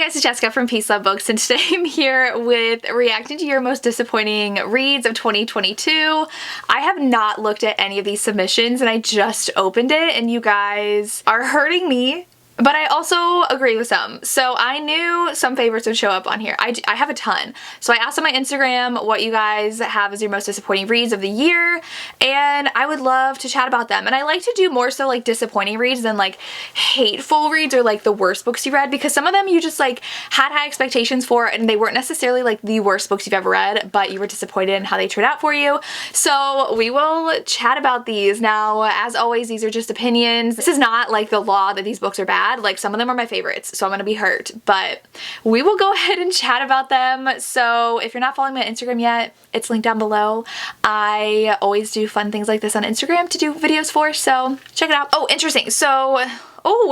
guys, it's Jessica from Peace Love Books, and today I'm here with reacting to your most disappointing reads of 2022. I have not looked at any of these submissions and I just opened it and you guys are hurting me. But I also agree with some. So I knew some favorites would show up on here. I have a ton. So I asked on my Instagram what you guys have as your most disappointing reads of the year, and I would love to chat about them. And I like to do more so like disappointing reads than like hateful reads or like the worst books you read, because some of them you just like had high expectations for and they weren't necessarily like the worst books you've ever read, but you were disappointed in how they turned out for you. So we will chat about these. Now, as always, these are just opinions. This is not like the law that these books are bad. Like, some of them are my favorites, so I'm gonna be hurt, but we will go ahead and chat about them. So if you're not following me on Instagram yet, it's linked down below. I always do fun things like this on Instagram to do videos for, so check it out. Oh, interesting. So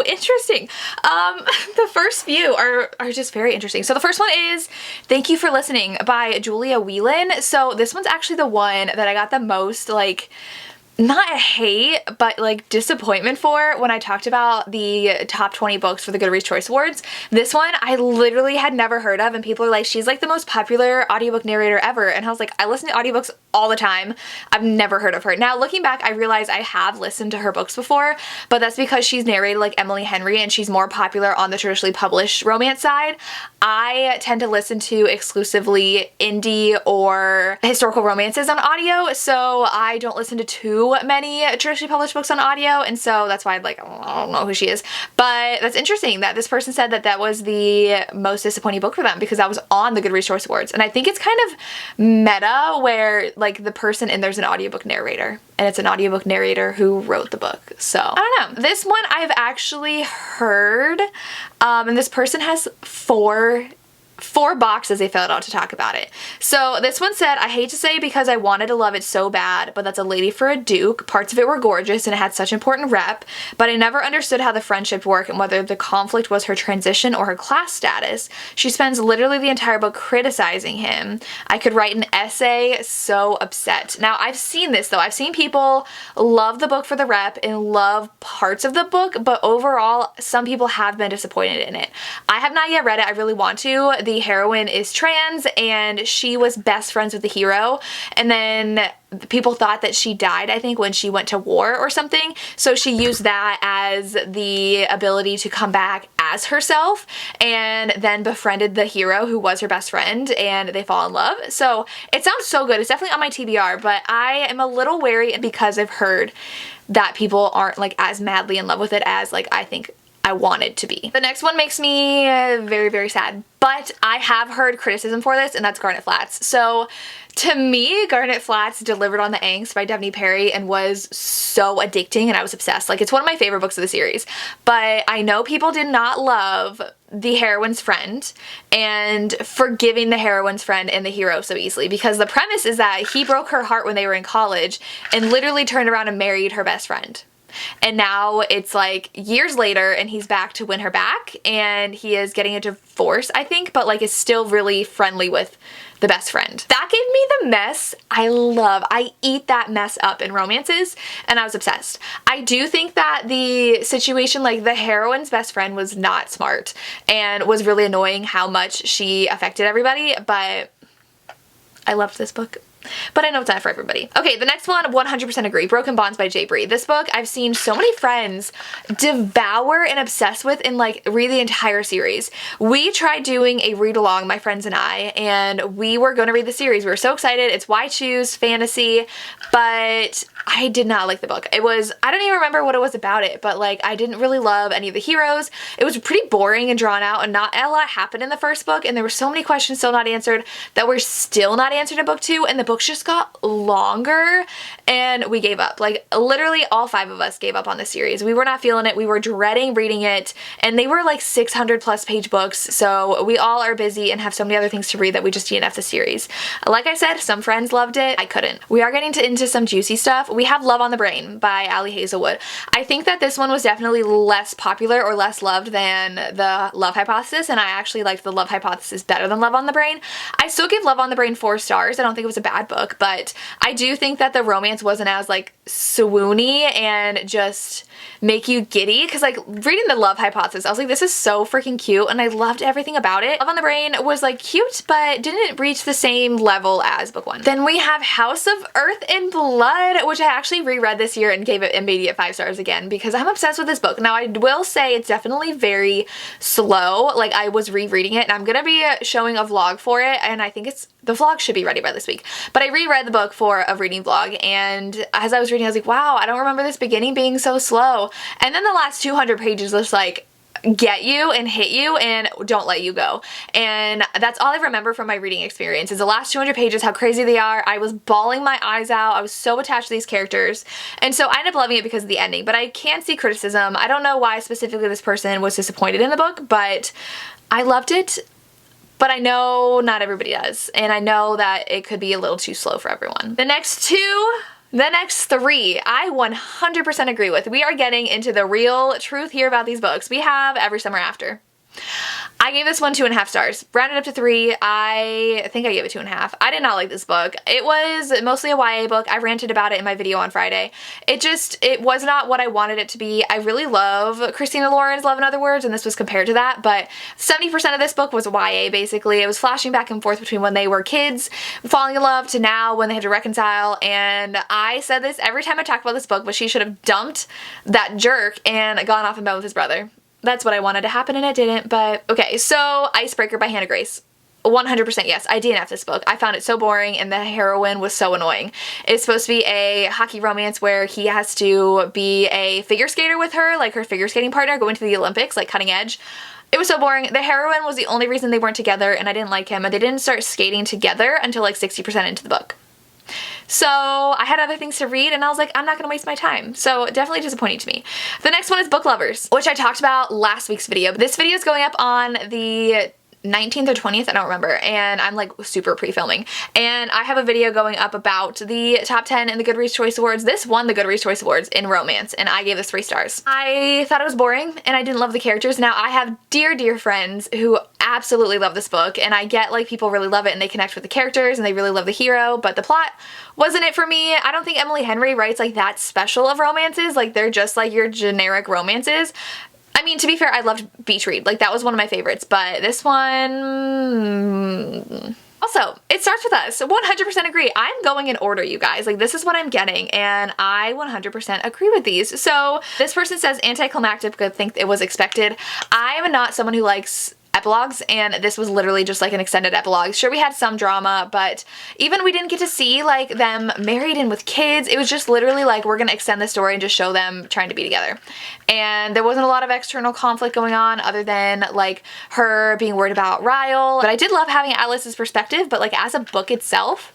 interesting. The first few are just very interesting. So the first one is Thank You for Listening by Julia Whelan. So this one's actually the one that I got the most like, not hate, but like disappointment for when I talked about the top 20 books for the Goodreads Choice Awards. This one I literally had never heard of, and people are like, she's like the most popular audiobook narrator ever. And I was like, I listen to audiobooks all the time. I've never heard of her. Now looking back, I realize I have listened to her books before, but that's because she's narrated like Emily Henry and she's more popular on the traditionally published romance side. I tend to listen to exclusively indie or historical romances on audio, so I don't listen to too many traditionally published books on audio, and so that's why I don't know who she is. But that's interesting that this person said that that was the most disappointing book for them because that was on the Goodreads Choice Awards. And I think it's kind of meta where like the person in there's an audiobook narrator, and it's an audiobook narrator who wrote the book. So I don't know. This one I've actually heard, and this person has four boxes they filled out to talk about it. So this one said, I hate to say because I wanted to love it so bad, but that's A Lady for a Duke. Parts of it were gorgeous and it had such important rep, but I never understood how the friendship worked and whether the conflict was her transition or her class status. She spends literally the entire book criticizing him. I could write an essay, so upset. Now I've seen this though. I've seen people love the book for the rep and love parts of the book, but overall some people have been disappointed in it. I have not yet read it. I really want to. The heroine is trans and she was best friends with the hero, and then people thought that she died, I think, when she went to war or something, so she used that as the ability to come back as herself and then befriended the hero who was her best friend and they fall in love. So it sounds so good. It's definitely on my TBR, but I am a little wary because I've heard that people aren't like as madly in love with it as like I think I wanted to be. The next one makes me very, very sad, but I have heard criticism for this, and that's Garnet Flats. So to me, Garnet Flats delivered on the angst by Devney Perry and was so addicting, and I was obsessed. Like, it's one of my favorite books of the series, but I know people did not love the heroine's friend and forgiving the heroine's friend and the hero so easily, because the premise is that he broke her heart when they were in college and literally turned around and married her best friend. And now it's like years later and he's back to win her back, and he is getting a divorce, I think, but like is still really friendly with the best friend. That gave me the mess I love. I eat that mess up in romances, and I was obsessed. I do think that the situation, like the heroine's best friend was not smart and was really annoying how much she affected everybody, but I loved this book. But I know it's not for everybody. Okay, the next one, 100% agree. Broken Bonds by Jay Bree. This book I've seen so many friends devour and obsess with and like read the entire series. We tried doing a read along, my friends and I, and we were going to read the series. We were so excited. It's Why Choose Fantasy, but I did not like the book. It was, I don't even remember what it was about it, but like I didn't really love any of the heroes. It was pretty boring and drawn out, and not a lot happened in the first book, and there were so many questions still not answered that were still not answered in book 2, and the books just got longer and we gave up. Like literally all 5 of us gave up on the series. We were not feeling it. We were dreading reading it, and they were like 600 plus page books, so we all are busy and have so many other things to read that we just DNF the series. Like I said, some friends loved it. I couldn't. We are getting into some juicy stuff. We have Love on the Brain by Ali Hazelwood. I think that this one was definitely less popular or less loved than the Love Hypothesis, and I actually liked the Love Hypothesis better than Love on the Brain. I still give Love on the Brain 4 stars. I don't think it was a bad bad book, but I do think that the romance wasn't as like swoony and just make you giddy, because like reading The Love Hypothesis, I was like, this is so freaking cute and I loved everything about it. Love on the Brain was like cute but didn't reach the same level as book 1. Then we have House of Earth and Blood, which I actually reread this year and gave it immediate 5 stars again because I'm obsessed with this book. Now I will say it's definitely very slow. Like I was rereading it and I'm gonna be showing a vlog for it, and I think the vlog should be ready by this week. But I reread the book for a reading vlog, and as I was reading I was like, wow, I don't remember this beginning being so slow. And then the last 200 pages just like get you and hit you and don't let you go. And that's all I remember from my reading experience is the last 200 pages, how crazy they are. I was bawling my eyes out. I was so attached to these characters. And so I ended up loving it because of the ending, but I can see criticism. I don't know why specifically this person was disappointed in the book, but I loved it. But I know not everybody does, and I know that it could be a little too slow for everyone. The next 3, I 100% agree with. We are getting into the real truth here about these books. We have Every Summer After. I gave this one 2.5 stars. Rounded up to 3. I think I gave it 2.5. I did not like this book. It was mostly a YA book. I ranted about it in my video on Friday. It was not what I wanted it to be. I really love Christina Lauren's Love in Other Words, and this was compared to that, but 70% of this book was YA basically. It was flashing back and forth between when they were kids, falling in love, to now when they have to reconcile, and I said this every time I talk about this book, but she should have dumped that jerk and gone off in bed with his brother. That's what I wanted to happen and it didn't, but okay. So Icebreaker by Hannah Grace. 100% yes, I DNF'd this book. I found it so boring and the heroine was so annoying. It's supposed to be a hockey romance where he has to be a figure skater with her, like her figure skating partner, going to the Olympics, like Cutting Edge. It was so boring. The heroine was the only reason they weren't together and I didn't like him, and they didn't start skating together until like 60% into the book. So I had other things to read and I was like, I'm not gonna waste my time. So definitely disappointing to me. The next one is Book Lovers, which I talked about last week's video. This video is going up on the 19th or 20th, I don't remember, and I'm like super pre-filming. And I have a video going up about the top 10 in the Goodreads Choice Awards. This won the Goodreads Choice Awards in romance, and I gave this 3 stars. I thought it was boring, and I didn't love the characters. Now, I have dear, dear friends who absolutely love this book, and I get like people really love it and they connect with the characters and they really love the hero, but the plot wasn't it for me. I don't think Emily Henry writes like that special of romances. Like they're just like your generic romances. I mean, to be fair, I loved Beach Read. Like, that was one of my favorites, but this one... Also, It Starts With Us. 100% agree. I'm going in order, you guys. Like, this is what I'm getting, and I 100% agree with these. So, this person says anticlimactic, but I think it was expected. I am not someone who likes epilogues, and this was literally just like an extended epilogue. Sure, we had some drama, but even we didn't get to see like them married and with kids. It was just literally like, we're gonna extend the story and just show them trying to be together. And there wasn't a lot of external conflict going on other than like her being worried about Ryle. But I did love having Alice's perspective, but like as a book itself,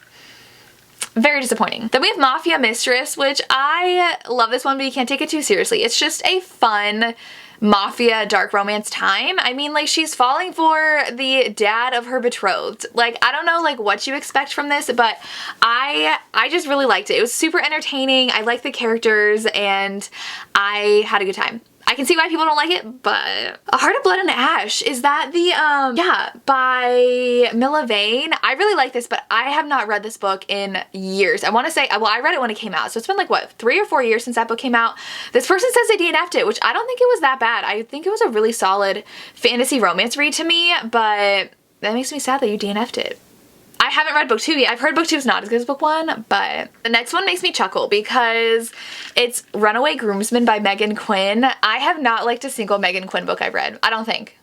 very disappointing. Then we have Mafia Mistress, which I love this one, but you can't take it too seriously. It's just a fun mafia dark romance time. I mean, like, she's falling for the dad of her betrothed. Like, I don't know like what you expect from this, but I just really liked it. It was super entertaining. I liked the characters and I had a good time. I can see why people don't like it, but A Heart of Blood and Ash, is that the, yeah, by Mila Vane. I really like this, but I have not read this book in years. I want to say, well, I read it when it came out, so it's been like, what, 3 or 4 years since that book came out. This person says they DNF'd it, which I don't think it was that bad. I think it was a really solid fantasy romance read to me, but that makes me sad that you DNF'd it. I haven't read book 2 yet. I've heard book 2 is not as good as book 1, but the next one makes me chuckle because it's Runaway Groomsman by Megan Quinn. I have not liked a single Megan Quinn book I've read. I don't think.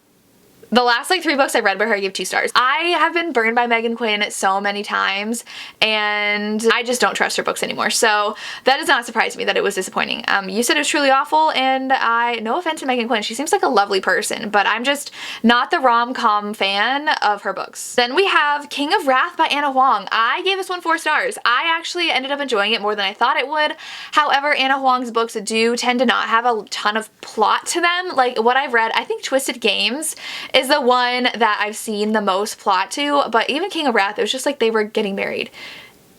The last like 3 books I read by her, I gave 2 stars. I have been burned by Megan Quinn so many times and I just don't trust her books anymore. So that does not surprise me that it was disappointing. You said it was truly awful, and no offense to Megan Quinn, she seems like a lovely person, but I'm just not the rom-com fan of her books. Then we have King of Wrath by Ana Huang. I gave this one 4 stars. I actually ended up enjoying it more than I thought it would. However, Ana Huang's books do tend to not have a ton of plot to them. Like what I've read, I think Twisted Games is the one that I've seen the most plot to, but even King of Wrath, it was just like they were getting married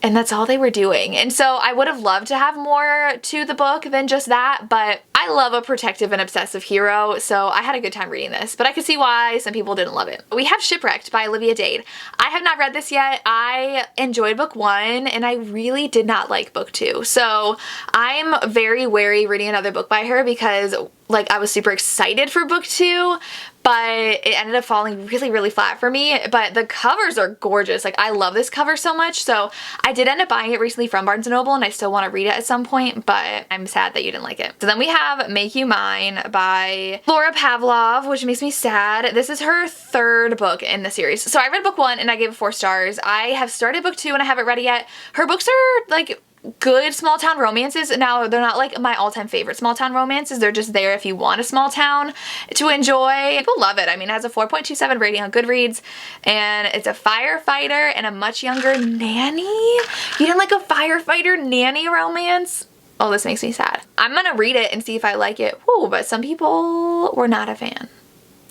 and that's all they were doing. And so I would have loved to have more to the book than just that, but I I love a protective and obsessive hero, so I had a good time reading this, but I could see why some people didn't love it. We have Shipwrecked by Olivia Dade. I have not read this yet. I enjoyed book 1 and I really did not like book 2. So I'm very wary reading another book by her because like I was super excited for book 2, but it ended up falling really, really flat for me. But the covers are gorgeous. Like I love this cover so much. So I did end up buying it recently from Barnes & Noble and I still want to read it at some point, but I'm sad that you didn't like it. So then we have Make You Mine by Laura Pavlov, which makes me sad. This is her 3rd book in the series. So I read book 1 and I gave it 4 stars. I have started book 2 and I haven't read it yet. Her books are like good small town romances. Now they're not like my all-time favorite small town romances. They're just there if you want a small town to enjoy. People love it. I mean, it has a 4.27 rating on Goodreads and it's a firefighter and a much younger nanny. You didn't like a firefighter nanny romance? Oh, this makes me sad. I'm gonna read it and see if I like it. Ooh, but some people were not a fan.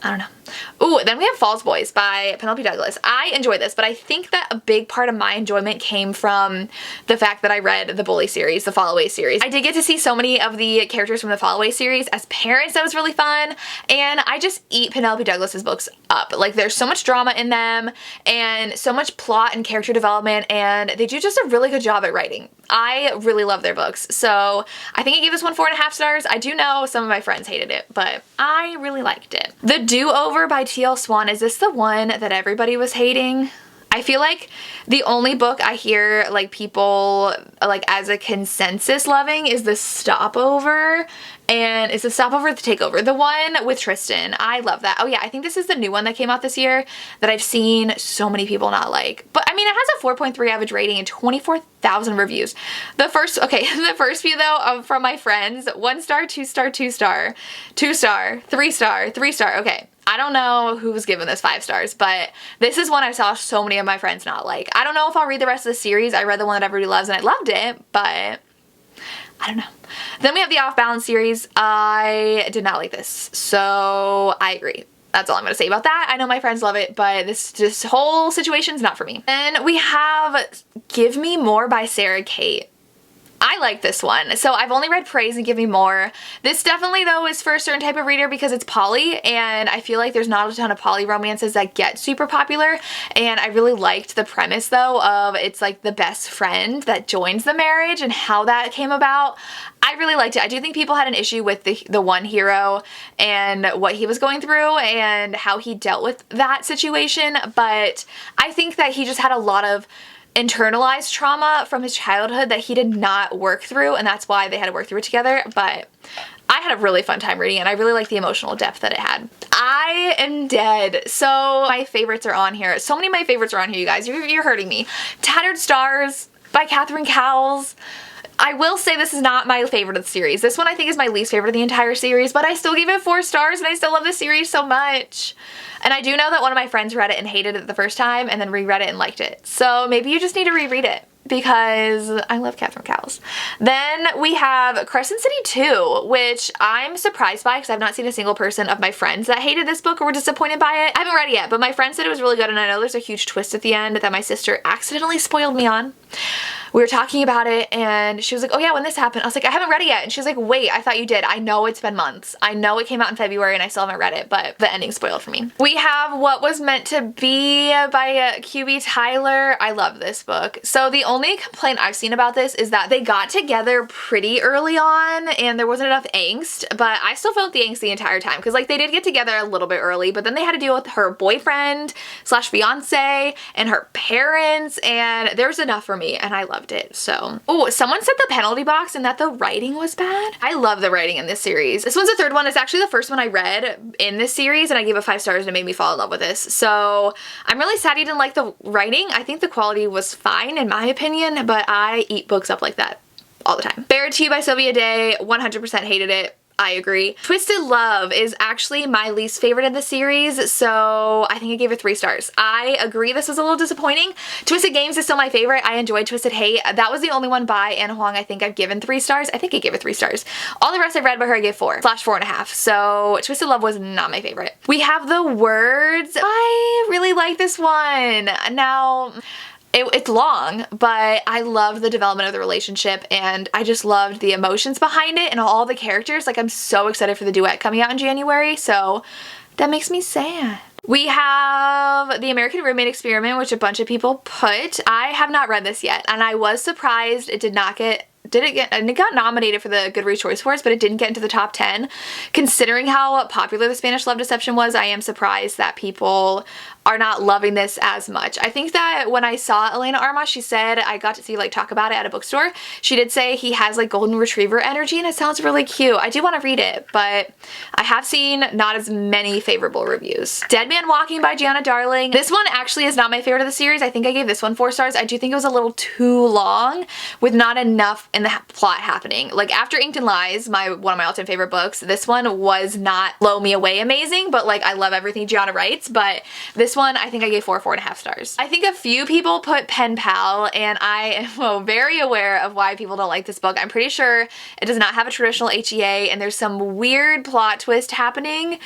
I don't know. Ooh, then we have Falls Boys by Penelope Douglas. I enjoyed this, but I think that a big part of my enjoyment came from the fact that I read the Bully series, the Fall Away series. I did get to see so many of the characters from the Fall Away series as parents. That was really fun, and I just eat Penelope Douglas's books up. Like there's so much drama in them and so much plot and character development, and they do just a really good job at writing. I really love their books, so I think I gave this one 4.5 stars. I do know some of my friends hated it, but I really liked it. The Do-Over by T.L. Swan, is this the one that everybody was hating? I feel like the only book I hear like people like as a consensus loving is The Stopover. And it's The Stopover, The Takeover, the one with Tristan. I love that. Oh yeah, I think this is the new one that came out this year that I've seen so many people not like. But I mean, it has a 4.3 average rating and 24,000 reviews. The first few though from my friends, 1 star, 2 star, 2 star, 2 star, 3 star, 3 star. Okay. I don't know who was given this 5 stars, but this is one I saw so many of my friends not like. I don't know if I'll read the rest of the series. I read the one that everybody loves and I loved it, but I don't know. Then we have the Off Balance series. I did not like this, so I agree. That's all I'm gonna say about that. I know my friends love it, but this whole situation's not for me. Then we have Give Me More by Sarah Kate. I like this one. So I've only read Praise and Give Me More. This definitely though is for a certain type of reader because it's poly, and I feel like there's not a ton of poly romances that get super popular, and I really liked the premise though of it's like the best friend that joins the marriage and how that came about. I really liked it. I do think people had an issue with the one hero and what he was going through and how he dealt with that situation, but I think that he just had a lot of internalized trauma from his childhood that he did not work through, and that's why they had to work through it together. But I had a really fun time reading it. I really like the emotional depth that it had. I Am Dead. So my favorites are on here. So many of my favorites are on here, you guys. You're hurting me. Tattered Stars by Catherine Cowles. I will say this is not my favorite of the series. This one I think is my least favorite of the entire series, but I still gave it 4 stars and I still love this series so much. And I do know that one of my friends read it and hated it the first time and then reread it and liked it. So maybe you just need to reread it because I love Catherine Cowles. Then we have Crescent City 2, which I'm surprised by because I've not seen a single person of my friends that hated this book or were disappointed by it. I haven't read it yet, but my friend said it was really good, and I know there's a huge twist at the end that my sister accidentally spoiled me on. We were talking about it and she was like, oh yeah, when this happened. I was like, I haven't read it yet. And she was like, wait, I thought you did. I know it's been months. I know it came out in February and I still haven't read it, but the ending spoiled for me. We have What Was Meant to Be by QB Tyler. I love this book. So the only complaint I've seen about this is that they got together pretty early on and there wasn't enough angst, but I still felt the angst the entire time because like they did get together a little bit early, but then they had to deal with her boyfriend slash fiance and her parents, and there was enough for me and I loved it. So, oh, someone said the penalty box and that the writing was bad. I love the writing in this series. This one's the 3rd one. It's actually the first one I read in this series and I gave it 5 stars and it made me fall in love with this. So I'm really sad you didn't like the writing. I think the quality was fine in my opinion, but I eat books up like that all the time. Bared to You by Sylvia Day, 100% hated it. I agree. Twisted Love is actually my least favorite of the series, so I think I gave it 3 stars. I agree this was a little disappointing. Twisted Games is still my favorite. I enjoyed Twisted Hate. That was the only one by Anna Huang I think I've given 3 stars. I think I gave it 3 stars. All the rest I've read by her I gave 4/4.5. So Twisted Love was not my favorite. We have The Words. I really like this one. Now, It's long, but I loved the development of the relationship, and I just loved the emotions behind it and all the characters. Like, I'm so excited for the duet coming out in January, so that makes me sad. We have The American Roommate Experiment, which a bunch of people put. I have not read this yet, and I was surprised it it got nominated for the Goodreads Choice Awards, but it didn't get into the top 10. Considering how popular the Spanish Love Deception was, I am surprised that people are not loving this as much. I think that when I saw Elena Armas, she said, I got to see like talk about it at a bookstore. She did say he has like golden retriever energy and it sounds really cute. I do want to read it, but I have seen not as many favorable reviews. Dead Man Walking by Gianna Darling. This one actually is not my favorite of the series. I think I gave this one 4 stars. I do think it was a little too long with not enough in the plot happening. Like after Inked and Lies, one of my all-time favorite books, this one was not blow me away amazing, but like I love everything Gianna writes, but this one I think I gave 4.5 stars. I think a few people put Pen Pal, and I am very aware of why people don't like this book. I'm pretty sure it does not have a traditional HEA, and there's some weird plot twist happening.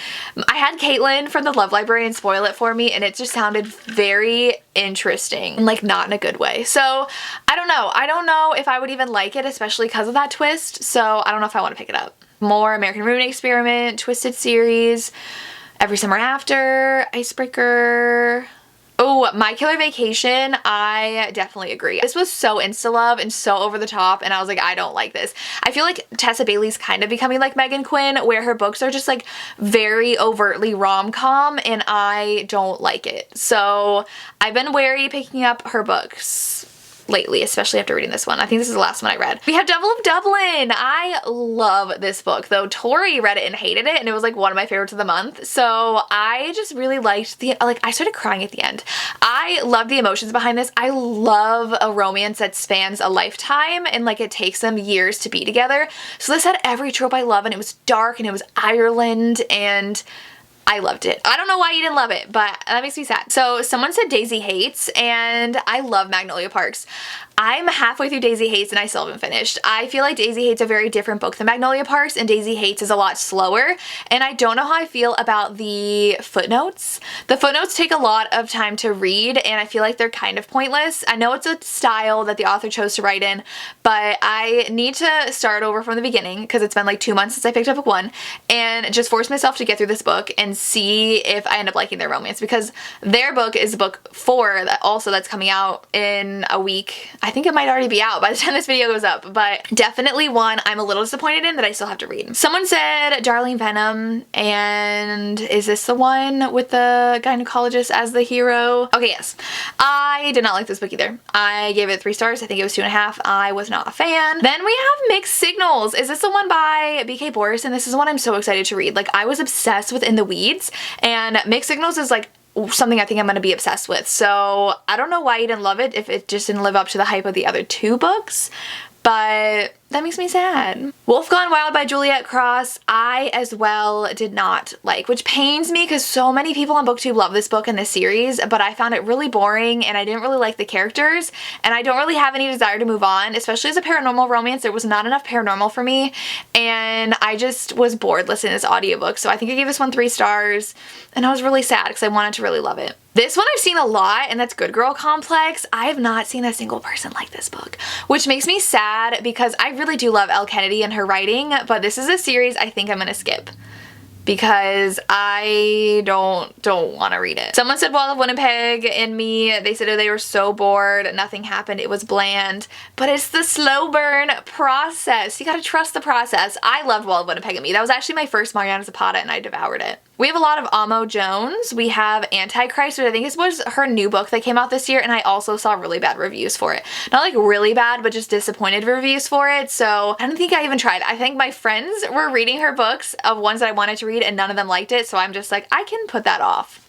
I had Caitlin from the Love Librarian spoil it for me, and it just sounded very interesting, like not in a good way. So I don't know. I don't know if I would even like it, especially because of that twist. So I don't know if I want to pick it up. More American Roommate Experiment, Twisted series, Every Summer After, Icebreaker. Oh, My Killer Vacation, I definitely agree. This was so insta-love and so over the top, and I was like, I don't like this. I feel like Tessa Bailey's kind of becoming like Megan Quinn, where her books are just like very overtly rom-com, and I don't like it. So I've been wary picking up her books lately, especially after reading this one. I think this is the last one I read. We have Devil of Dublin. I love this book, though Tori read it and hated it, and it was like one of my favorites of the month. So I just really liked I started crying at the end. I love the emotions behind this. I love a romance that spans a lifetime and like it takes them years to be together. So this had every trope I love, and it was dark and it was Ireland, and I loved it. I don't know why you didn't love it, but that makes me sad. So someone said Daisy Hates, and I love Magnolia Parks. I'm halfway through Daisy Hates and I still haven't finished. I feel like Daisy Hates is a very different book than Magnolia Parks, and Daisy Hates is a lot slower, and I don't know how I feel about the footnotes. The footnotes take a lot of time to read, and I feel like they're kind of pointless. I know it's a style that the author chose to write in, but I need to start over from the beginning because it's been like 2 months since I picked up book 1, and just force myself to get through this book and see if I end up liking their romance, because their book is book 4 that's coming out in a week. I think it might already be out by the time this video goes up, but definitely one I'm a little disappointed in that I still have to read. Someone said Darling Venom, and is this the one with the gynecologist as the hero? Okay, yes. I did not like this book either. I gave it 3 stars. I think it was 2.5. I was not a fan. Then we have Mixed Signals. Is this the one by BK Boris? And this is one I'm so excited to read. Like, I was obsessed with In the Weeds, and Mixed Signals is like something I think I'm gonna be obsessed with. So I don't know why you didn't love it if it just didn't live up to the hype of the other 2 books, but that makes me sad. Wolf Gone Wild by Juliet Cross, I as well did not like, which pains me because so many people on BookTube love this book and this series, but I found it really boring and I didn't really like the characters, and I don't really have any desire to move on, especially as a paranormal romance. There was not enough paranormal for me, and I just was bored listening to this audiobook, so I think I gave this one 3 stars, and I was really sad because I wanted to really love it. This one I've seen a lot, and that's Good Girl Complex. I have not seen a single person like this book, which makes me sad because I really do love Elle Kennedy and her writing, but this is a series I think I'm gonna skip because I don't want to read it. Someone said Wall of Winnipeg, and they said they were so bored, nothing happened, it was bland, but it's the slow burn process. You gotta trust the process. I loved Wall of Winnipeg and Me. That was actually my first Mariana Zapata, and I devoured it. We have a lot of Amo Jones. We have Antichrist, which I think was her new book that came out this year, and I also saw really bad reviews for it. Not like really bad, but just disappointed reviews for it, so I don't think I even tried. I think my friends were reading her books of ones that I wanted to read, and none of them liked it, so I'm just like, I can put that off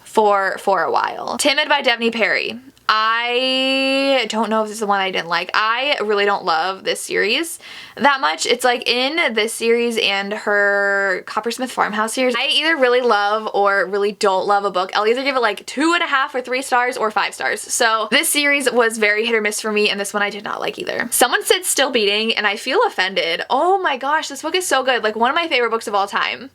for a while. Timid by Devney Perry. I don't know if this is the one I didn't like. I really don't love this series that much. It's like in this series and her Coppersmith Farmhouse series, I either really love or really don't love a book. I'll either give it like 2.5 or 3 stars or 5 stars. So this series was very hit or miss for me, and this one I did not like either. Someone said Still Beating, and I feel offended. Oh my gosh, this book is so good. Like one of my favorite books of all time.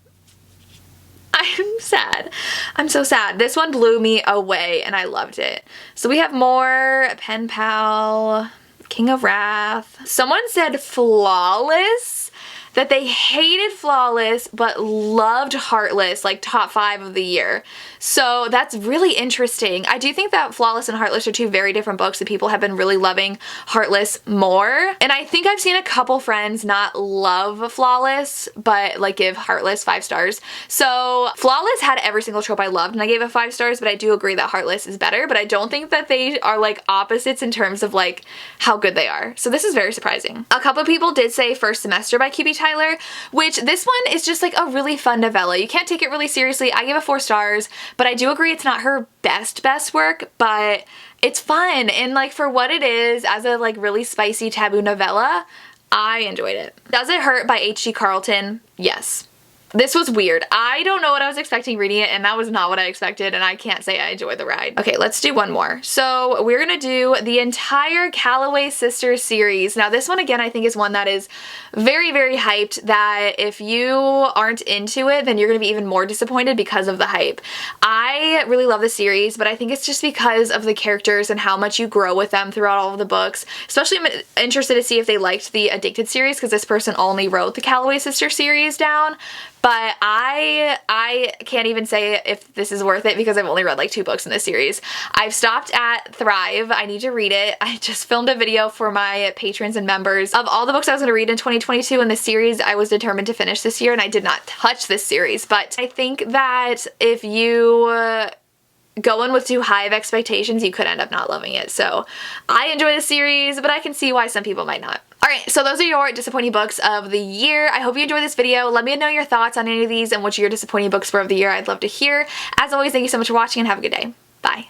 I'm sad. I'm so sad. This one blew me away and I loved it. So we have more Pen Pal, King of Wrath. Someone said Flawless, that they hated Flawless but loved Heartless, like top 5 of the year. So that's really interesting. I do think that Flawless and Heartless are 2 very different books, and people have been really loving Heartless more. And I think I've seen a couple friends not love Flawless, but like give Heartless 5 stars. So Flawless had every single trope I loved and I gave it 5 stars, but I do agree that Heartless is better, but I don't think that they are like opposites in terms of like how good they are. So this is very surprising. A couple people did say First Semester by QB Tyler, which this one is just like a really fun novella. You can't take it really seriously. I give it 4 stars, but I do agree it's not her best work, but it's fun. And like for what it is as a like really spicy taboo novella, I enjoyed it. Does It Hurt by H.G. Carlton? Yes. This was weird. I don't know what I was expecting reading it, and that was not what I expected, and I can't say I enjoyed the ride. Okay, let's do one more. So we're gonna do the entire Calloway Sisters series. Now this one again I think is one that is very, very hyped, that if you aren't into it, then you're gonna be even more disappointed because of the hype. I really love the series, but I think it's just because of the characters and how much you grow with them throughout all of the books. Especially I'm interested to see if they liked the Addicted series, because this person only wrote the Calloway Sisters series down. But I can't even say if this is worth it because I've only read like 2 books in this series. I've stopped at Thrive. I need to read it. I just filmed a video for my patrons and members of all the books I was going to read in 2022 in this series. I was determined to finish this year and I did not touch this series. But I think that if you go in with too high of expectations, you could end up not loving it. So I enjoy the series, but I can see why some people might not. Alright, so those are your disappointing books of the year. I hope you enjoyed this video. Let me know your thoughts on any of these and what your disappointing books were of the year. I'd love to hear. As always, thank you so much for watching and have a good day. Bye.